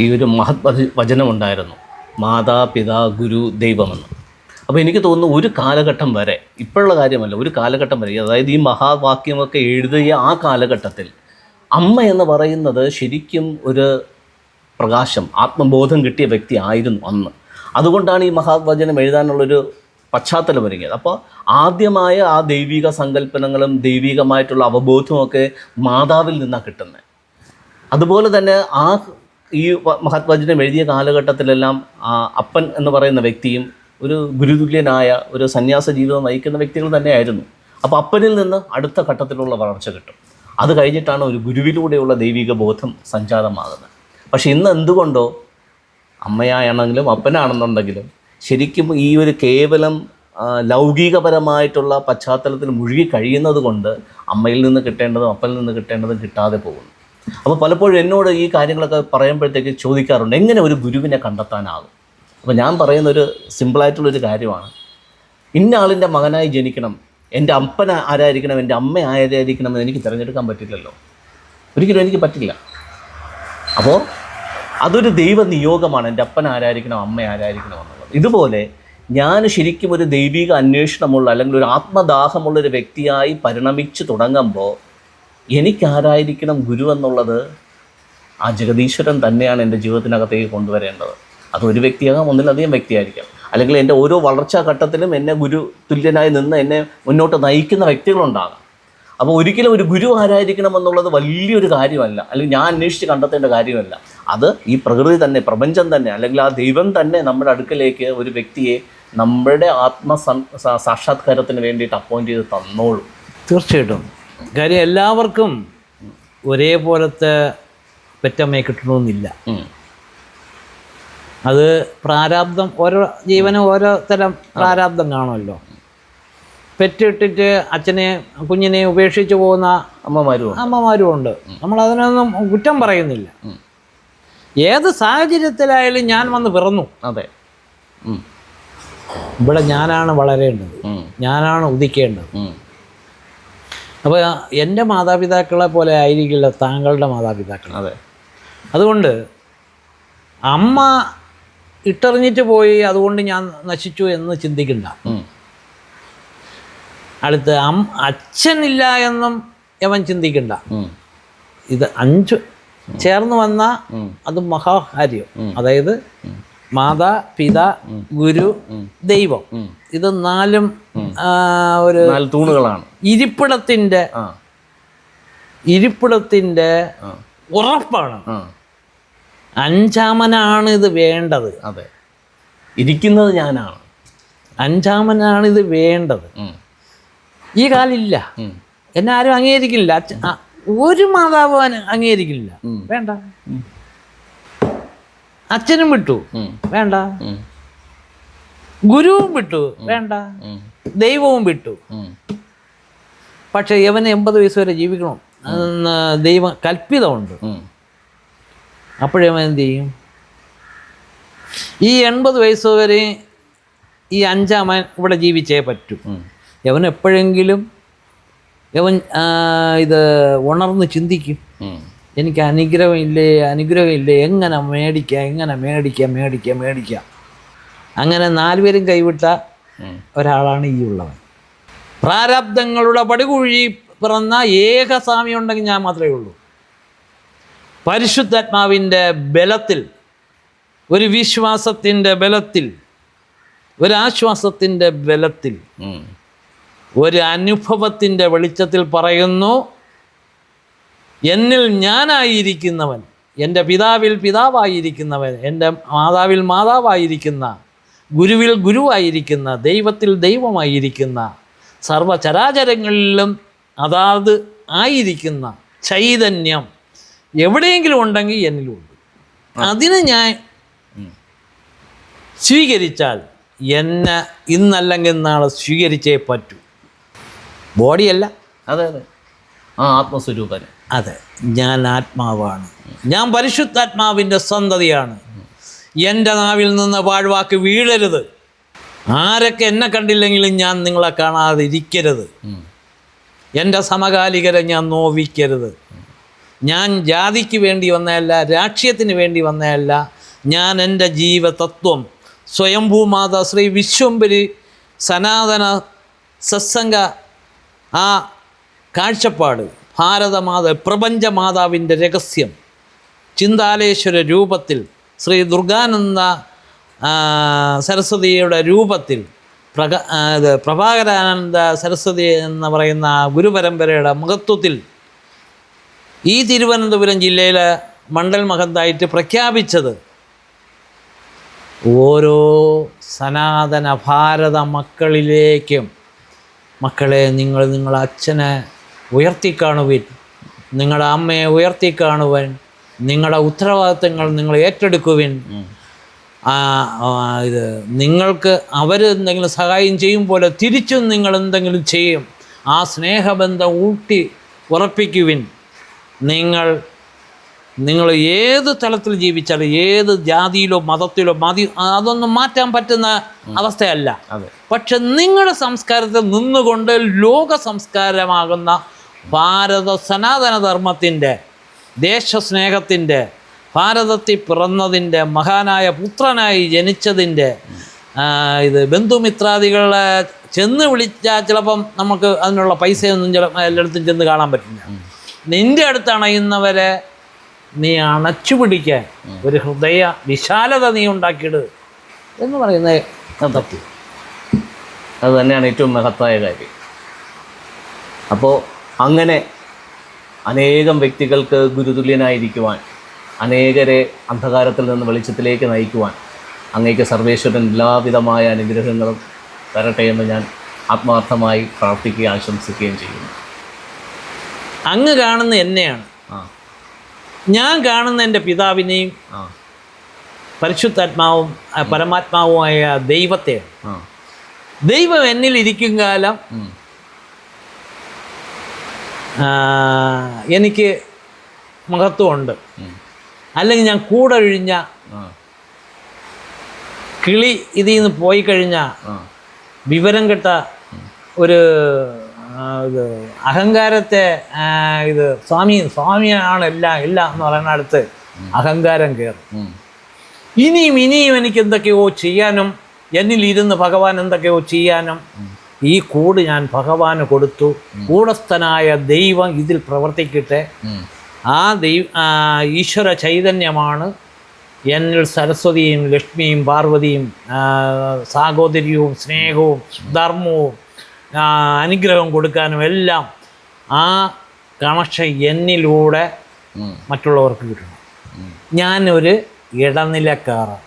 ഈ ഒരു മഹത് വചനമുണ്ടായിരുന്നു, മാതാപിതാ ഗുരു ദൈവമെന്ന്. അപ്പോൾ എനിക്ക് തോന്നുന്നു ഒരു കാലഘട്ടം വരെ, ഇപ്പോഴുള്ള കാര്യമല്ല, ഒരു കാലഘട്ടം വരെ, അതായത് ഈ മഹാവാക്യമൊക്കെ എഴുതിയ ആ കാലഘട്ടത്തിൽ അമ്മ എന്ന് പറയുന്നത് ശരിക്കും ഒരു പ്രകാശം, ആത്മബോധം കിട്ടിയ വ്യക്തി ആയിരുന്നു അന്ന്. അതുകൊണ്ടാണ് ഈ മഹാവചനം എഴുതാനുള്ളൊരു പശ്ചാത്തലം ഒരുങ്ങിയത്. അപ്പോൾ ആദ്യമായ ആ ദൈവിക സങ്കല്പനങ്ങളും ദൈവികമായിട്ടുള്ള അവബോധവുമൊക്കെ മാതാവിൽ നിന്നാണ് കിട്ടുന്നത്. അതുപോലെ തന്നെ ഈ മഹത്വചനം എഴുതിയ കാലഘട്ടത്തിലെല്ലാം അപ്പൻ എന്ന് പറയുന്ന വ്യക്തിയും ഒരു ഗുരുതുല്യനായ ഒരു സന്യാസ ജീവിതം നയിക്കുന്ന വ്യക്തികൾ തന്നെയായിരുന്നു. അപ്പോൾ അപ്പനിൽ നിന്ന് അടുത്ത ഘട്ടത്തിലുള്ള വളർച്ച കിട്ടും. അത് കഴിഞ്ഞിട്ടാണ് ഒരു ഗുരുവിലൂടെയുള്ള ദൈവിക ബോധം സഞ്ചാരമാകുന്നത്. പക്ഷേ ഇന്ന് എന്തുകൊണ്ടോ അമ്മയാണെങ്കിലും അപ്പനാണെന്നുണ്ടെങ്കിലും ശരിക്കും ഈ ഒരു കേവലം ലൗകികപരമായിട്ടുള്ള പശ്ചാത്തലത്തിൽ മുഴുകി കഴിയുന്നത് കൊണ്ട് അമ്മയിൽ നിന്ന് കിട്ടേണ്ടതും അപ്പനിൽ നിന്ന് കിട്ടേണ്ടതും കിട്ടാതെ പോകുന്നു. അപ്പോൾ പലപ്പോഴും എന്നോട് ഈ കാര്യങ്ങളൊക്കെ പറയുമ്പോഴത്തേക്ക് ചോദിക്കാറുണ്ട്, എങ്ങനെ ഒരു ഗുരുവിനെ കണ്ടെത്താനാകും? അപ്പോൾ ഞാൻ പറയുന്നൊരു സിമ്പിളായിട്ടുള്ളൊരു കാര്യമാണ്, ഇന്ന ആളിൻ്റെ മകനായി ജനിക്കണം, എൻ്റെ അപ്പൻ ആരായിരിക്കണം, എൻ്റെ അമ്മ ആരായിരിക്കണം എന്ന് എനിക്ക് തിരഞ്ഞെടുക്കാൻ പറ്റില്ലല്ലോ, ഒരിക്കലും എനിക്ക് പറ്റില്ല. അപ്പോൾ അതൊരു ദൈവ നിയോഗമാണ്, എൻ്റെ അപ്പൻ ആരായിരിക്കണം, അമ്മ ആരായിരിക്കണം എന്നുള്ളത്. ഇതുപോലെ ഞാൻ ശരിക്കും ഒരു ദൈവിക അന്വേഷണമുള്ള അല്ലെങ്കിൽ ഒരു ആത്മദാഹമുള്ളൊരു വ്യക്തിയായി പരിണമിച്ച് തുടങ്ങുമ്പോൾ എനിക്കാരായിരിക്കണം ഗുരു എന്നുള്ളത് ആ ജഗദീശ്വരൻ തന്നെയാണ് എൻ്റെ ജീവിതത്തിനകത്തേക്ക് കൊണ്ടുവരേണ്ടത്. അതൊരു വ്യക്തിയാകാം, ഒന്നിലധികം വ്യക്തിയായിരിക്കാം, അല്ലെങ്കിൽ എൻ്റെ ഓരോ വളർച്ചാ ഘട്ടത്തിലും എന്നെ ഗുരു തുല്യനായി നിന്ന് എന്നെ മുന്നോട്ട് നയിക്കുന്ന വ്യക്തികളുണ്ടാകാം. അപ്പോൾ ഒരിക്കലും ഒരു ഗുരു ആരായിരിക്കണം എന്നുള്ളത് വലിയൊരു കാര്യമല്ല, അല്ലെങ്കിൽ ഞാൻ അന്വേഷിച്ച് കണ്ടെത്തേണ്ട കാര്യമല്ല. അത് ഈ പ്രകൃതി തന്നെ, പ്രപഞ്ചം തന്നെ, അല്ലെങ്കിൽ ആ ദൈവം തന്നെ നമ്മുടെ അടുക്കലേക്ക് ഒരു വ്യക്തിയെ നമ്മുടെ സാക്ഷാത്കാരത്തിന് വേണ്ടിയിട്ട് അപ്പോയിൻ്റ് ചെയ്ത് തന്നോളൂ. തീർച്ചയായിട്ടും. കാര്യം എല്ലാവർക്കും ഒരേപോലത്തെ പെറ്റമ്മയെ കിട്ടണമെന്നില്ല. അത് പ്രാരാബ്ദം, ഓരോ ജീവനും ഓരോ തരം പ്രാരാബ്ദം കാണുമല്ലോ. പെറ്റിട്ടിട്ട് കുഞ്ഞിനെ ഉപേക്ഷിച്ച് പോകുന്ന അമ്മമാരും ഉണ്ട്. നമ്മളതിനൊന്നും കുറ്റം പറയുന്നില്ല. ഏത് സാഹചര്യത്തിലായാലും ഞാൻ വന്ന് പിറന്നു. അതെ, ഇവിടെ ഞാനാണ് വളരേണ്ടത്, ഞാനാണ് ഉദിക്കേണ്ടത്. അപ്പോൾ എൻ്റെ മാതാപിതാക്കളെ പോലെ ആയിരിക്കില്ല താങ്കളുടെ മാതാപിതാക്കൾ. അതെ. അതുകൊണ്ട് അമ്മ ഇട്ടെറിഞ്ഞിട്ട് പോയി, അതുകൊണ്ട് ഞാൻ നശിച്ചു എന്ന് ചിന്തിക്കണ്ട. അടുത്ത് അച്ഛനില്ല എന്നും അവൻ ചിന്തിക്കണ്ട. ഇത് 5 ചേർന്ന് വന്ന അത് മഹാകാര്യം. അതായത് മാതാ, പിതാ, ഗുരു, ദൈവം, ഇത് 4 ഒരു തൂണുകളാണ്. ഇരിപ്പിടത്തിൻ്റെ ഉറപ്പാണ്. 5ാമനാണ് ഇത് വേണ്ടത്. അതെ, ഇരിക്കുന്നത് ഞാനാണ്. 5ാമനാണ് ഇത് വേണ്ടത്. ഈ കാലില്ല, എന്നെ ആരും അംഗീകരിക്കില്ല. ഒരു മാതാവ് അംഗീകരിക്കില്ല, വേണ്ട. അച്ഛനും വിട്ടു, വേണ്ട. ഗുരുവും വിട്ടു, വേണ്ട. ദൈവവും വിട്ടു. പക്ഷെ ഇവന് 80 വയസ്സ് വരെ ജീവിക്കണം, ദൈവം കൽപ്പിതമുണ്ട്. അപ്പോഴവൻ എന്ത് ചെയ്യും? ഈ 80 വയസ്സ് വരെ ഈ 5ാമൻ ഇവിടെ ജീവിച്ചേ പറ്റൂ. യവൻ എപ്പോഴെങ്കിലും ഇത് ഉണർന്ന് ചിന്തിക്കും, എനിക്ക് അനുഗ്രഹമില്ലേ, എങ്ങനെ മേടിക്കാം. അങ്ങനെ 4 പേരും കൈവിട്ട ഒരാളാണ് ഈ ഉള്ളവൻ. പ്രാരബ്ധങ്ങളുടെ പടുകുഴി പിറന്ന ഏക സ്വാമി ഉണ്ടെങ്കിൽ ഞാൻ മാത്രമേ ഉള്ളൂ. പരിശുദ്ധാത്മാവിൻ്റെ ബലത്തിൽ, ഒരു വിശ്വാസത്തിൻ്റെ ബലത്തിൽ, ഒരു ആശ്വാസത്തിൻ്റെ ബലത്തിൽ, ഒരു അനുഭവത്തിൻ്റെ വെളിച്ചത്തിൽ പറയുന്നു, എന്നിൽ ഞാനായിരിക്കുന്നവൻ, എൻ്റെ പിതാവിൽ പിതാവായിരിക്കുന്നവൻ, എൻ്റെ മാതാവിൽ മാതാവായിരിക്കുന്ന, ഗുരുവിൽ ഗുരുവായിരിക്കുന്ന, ദൈവത്തിൽ ദൈവമായിരിക്കുന്ന, സർവചരാചരങ്ങളിലും അതാത് ആയിരിക്കുന്ന ചൈതന്യം എവിടെയെങ്കിലും ഉണ്ടെങ്കിൽ എന്നിലുണ്ട്. അതിനെ ഞാൻ സ്വീകരിച്ചാൽ എന്നെ ഇന്നല്ലെങ്കിൽ നാളെ സ്വീകരിച്ചേ പറ്റൂ. ബോഡിയല്ല. അതെ, ആത്മസ്വരൂപൻ. അതെ, ഞാൻ ആത്മാവാണ്, ഞാൻ പരിശുദ്ധാത്മാവിൻ്റെ സന്തതിയാണ്. എൻ്റെ നാവിൽ നിന്ന് പാഴ്വാക്ക് വീഴരുത്. ആരൊക്കെ എന്നെ കണ്ടില്ലെങ്കിലും ഞാൻ നിങ്ങളെ കാണാതെ ഇരിക്കരുത്. എൻ്റെ സമകാലികരെ ഞാൻ നോവിക്കരുത്. ഞാൻ ജാതിക്ക് വേണ്ടി വന്നതല്ല, രാഷ്ട്രീയത്തിന് വേണ്ടി വന്നതല്ല. ഞാൻ എൻ്റെ ജീവതത്വം സ്വയംഭൂമാത ശ്രീ വിശ്വംഭരി സനാതന സത്സംഗ ആ കാഴ്ചപ്പാട്, ഭാരതമാത പ്രപഞ്ചമാതാവിൻ്റെ രഹസ്യം ചിന്താലേശ്വര രൂപത്തിൽ ശ്രീ ദുർഗാനന്ദ സരസ്വതിയുടെ രൂപത്തിൽ പ്രഭാകരാനന്ദ സരസ്വതി എന്ന് പറയുന്ന ഗുരുപരമ്പരയുടെ മഹത്വത്തിൽ ഈ തിരുവനന്തപുരം ജില്ലയിലെ മണ്ഡൽ മഹന്തായിട്ട് പ്രഖ്യാപിച്ചത് ഓരോ സനാതന ഭാരത മക്കളിലേക്കും, മക്കളെ നിങ്ങളുടെ അച്ഛനെ ഉയർത്തിക്കാണുവിൻ, നിങ്ങളുടെ അമ്മയെ ഉയർത്തിക്കാണുവാൻ, നിങ്ങളുടെ ഉത്തരവാദിത്തങ്ങൾ നിങ്ങൾ ഏറ്റെടുക്കുവിൻ. ഇത് നിങ്ങൾക്ക് അവർ എന്തെങ്കിലും സഹായം ചെയ്യും പോലെ തിരിച്ചും നിങ്ങൾ എന്തെങ്കിലും ചെയ്യും. ആ സ്നേഹബന്ധം ഊട്ടി ഉറപ്പിക്കുവിൻ. നിങ്ങൾ ഏത് തലത്തിൽ ജീവിച്ചാലും, ഏത് ജാതിയിലോ മതത്തിലോ അതൊന്നും മാറ്റാൻ പറ്റുന്ന അവസ്ഥയല്ല. പക്ഷെ നിങ്ങളുടെ സംസ്കാരത്തിൽ നിന്നുകൊണ്ട് ലോക സംസ്കാരമാകുന്ന ഭാരത സനാതനധർമ്മത്തിൻ്റെ, ദേശസ്നേഹത്തിൻ്റെ, ഭാരതത്തിൽ പിറന്നതിൻ്റെ, മഹാനായ പുത്രനായി ജനിച്ചതിൻ്റെ ഇത് ബന്ധുമിത്രാദികളെ ചെന്ന് വിളിച്ചാൽ ചിലപ്പം നമുക്ക് അതിനുള്ള പൈസയൊന്നും എല്ലായിടത്തും ചെന്ന് കാണാൻ പറ്റില്ല. നിൻ്റെ അടുത്ത് അണയുന്നവരെ നീ അണച്ചു പിടിക്കാൻ ഒരു ഹൃദയ വിശാലത നീ ഉണ്ടാക്കിയിട് എന്ന് പറയുന്നത് പറ്റി. അത് തന്നെയാണ് ഏറ്റവും മഹത്തായ കാര്യം. അപ്പോൾ അങ്ങനെ അനേകം വ്യക്തികൾക്ക് ഗുരുതുല്യനായിരിക്കുവാൻ, അനേകരെ അന്ധകാരത്തിൽ നിന്ന് വെളിച്ചത്തിലേക്ക് നയിക്കുവാൻ അങ്ങേക്ക് സർവേശ്വരൻ എല്ലാവിധമായ അനുഗ്രഹങ്ങളും തരട്ടെ എന്ന് ഞാൻ ആത്മാർത്ഥമായി പ്രാർത്ഥിക്കുകയും ആശംസിക്കുകയും ചെയ്യുന്നു. അങ്ങ് കാണുന്ന എന്നെയാണ്, ഞാൻ കാണുന്ന എൻ്റെ പിതാവിനെയും പരിശുദ്ധാത്മാവും പരമാത്മാവുമായ ദൈവത്തെയാണ്. ദൈവം എന്നിൽ ഇരിക്കും കാലം എനിക്ക് മഹത്വമുണ്ട്. അല്ലെങ്കിൽ ഞാൻ കൂടെ ഒഴിഞ്ഞ കിളി ഇതിൽ നിന്ന് പോയി കഴിഞ്ഞാൽ വിവരം കെട്ട ഒരു ഇത് അഹങ്കാരത്തെ ഇത് സ്വാമിയാണ് എല്ലാം എന്ന് പറയുന്ന അടുത്ത് അഹങ്കാരം കയറും. ഇനിയും എനിക്ക് എന്തൊക്കെയോ ചെയ്യാനും, എന്നിലിരുന്ന് ഭഗവാൻ എന്തൊക്കെയോ ചെയ്യാനും, ഈ കൂട് ഞാൻ ഭഗവാന് കൊടുത്തു. കൂടസ്ഥനായ ദൈവം ഇതിൽ പ്രവർത്തിക്കട്ടെ. ആ ഈശ്വര ചൈതന്യമാണ് എന്നിൽ സരസ്വതിയും ലക്ഷ്മിയും പാർവതിയും സാഹോദര്യവും സ്നേഹവും ധർമ്മവും അനുഗ്രഹം കൊടുക്കാനും എല്ലാം ആ കണക്ഷൻ എന്നിലൂടെ മറ്റുള്ളവർക്ക് കിട്ടണം. ഞാനൊരു ഇടനിലക്കാരൻ.